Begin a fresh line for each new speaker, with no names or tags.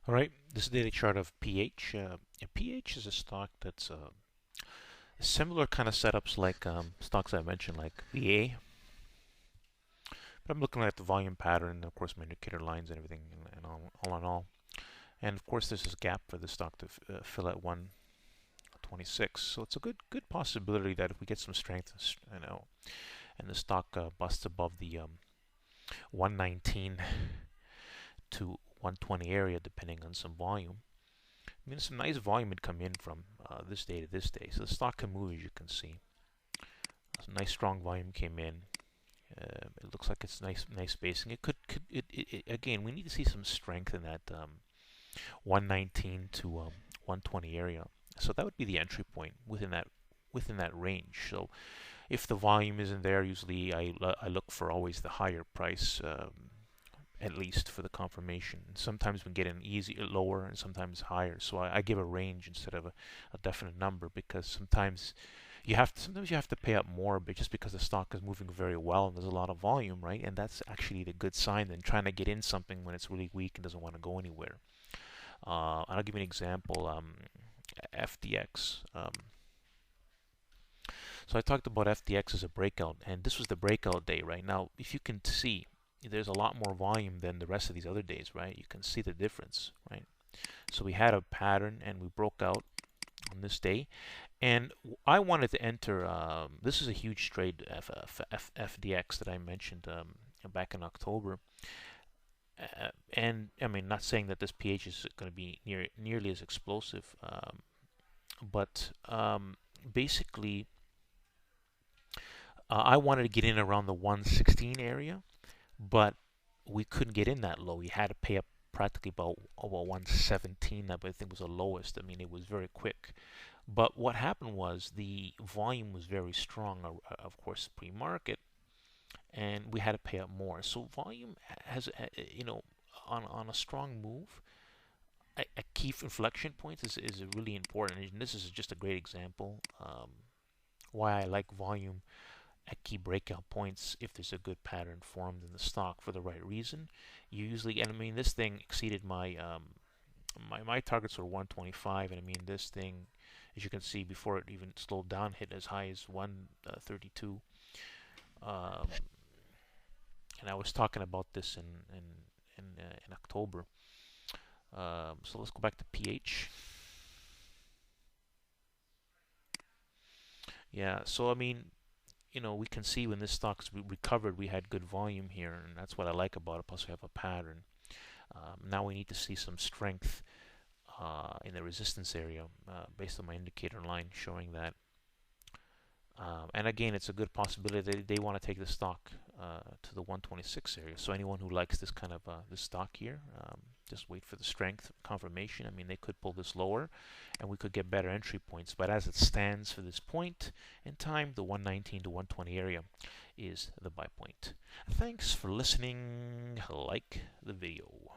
All right, this is the daily chart of PH. PH is a stock that's similar kind of setups like stocks I mentioned, like VA. But I'm looking at the volume pattern, of course, my indicator lines and everything, and all in all. And of course, there's this gap for the stock to fill at 126. So it's a good possibility that if we get some strength, and the stock busts above the 119 to 120 area, depending on some volume. I mean, some nice volume had come in from this day to this day, so the stock can move, as you can see. Some nice strong volume came in. It looks like it's nice spacing. Again, we need to see some strength in that 119 to 120 area. So that would be the entry point within that range. So if the volume isn't there, usually I look for always the higher price. At least for the confirmation. Sometimes we get an easy lower and sometimes higher. So I give a range instead of a definite number, because sometimes you have to pay up more, but just because the stock is moving very well and there's a lot of volume, right? And that's actually the good sign than trying to get in something when it's really weak and doesn't want to go anywhere. I'll give you an example. FDX. So I talked about FDX as a breakout, and this was the breakout day. Right now, if you can see, there's a lot more volume than the rest of these other days, right? You can see the difference, right? So we had a pattern and we broke out on this day, and I wanted to enter. This is a huge trade, FDX, that I mentioned back in October. And I mean, not saying that this PH is going to be nearly as explosive, but basically, I wanted to get in around the 116 area, but we couldn't get in that low. We had to pay up practically about 117. That I think was the lowest. I mean, it was very quick. But what happened was the volume was very strong, of course, pre-market, and we had to pay up more. So volume has, on a strong move, a key inflection point is really important. And this is just a great example why I like volume at key breakout points. If there's a good pattern formed in the stock for the right reason, you usually, and I mean, this thing exceeded my targets were 125, and I mean, this thing, as you can see, before it even slowed down, hit as high as 132. And I was talking about this in October. So let's go back to PH. Yeah, so I mean, we can see when this stock's recovered, we had good volume here, and that's what I like about it. Plus, we have a pattern. Now we need to see some strength in the resistance area based on my indicator line showing that. And again, it's a good possibility that they want to take the stock to the 126 area. So anyone who likes this kind of this stock here, just wait for the strength confirmation. I mean, they could pull this lower, and we could get better entry points. But as it stands for this point in time, the 119 to 120 area is the buy point. Thanks for listening. Like the video.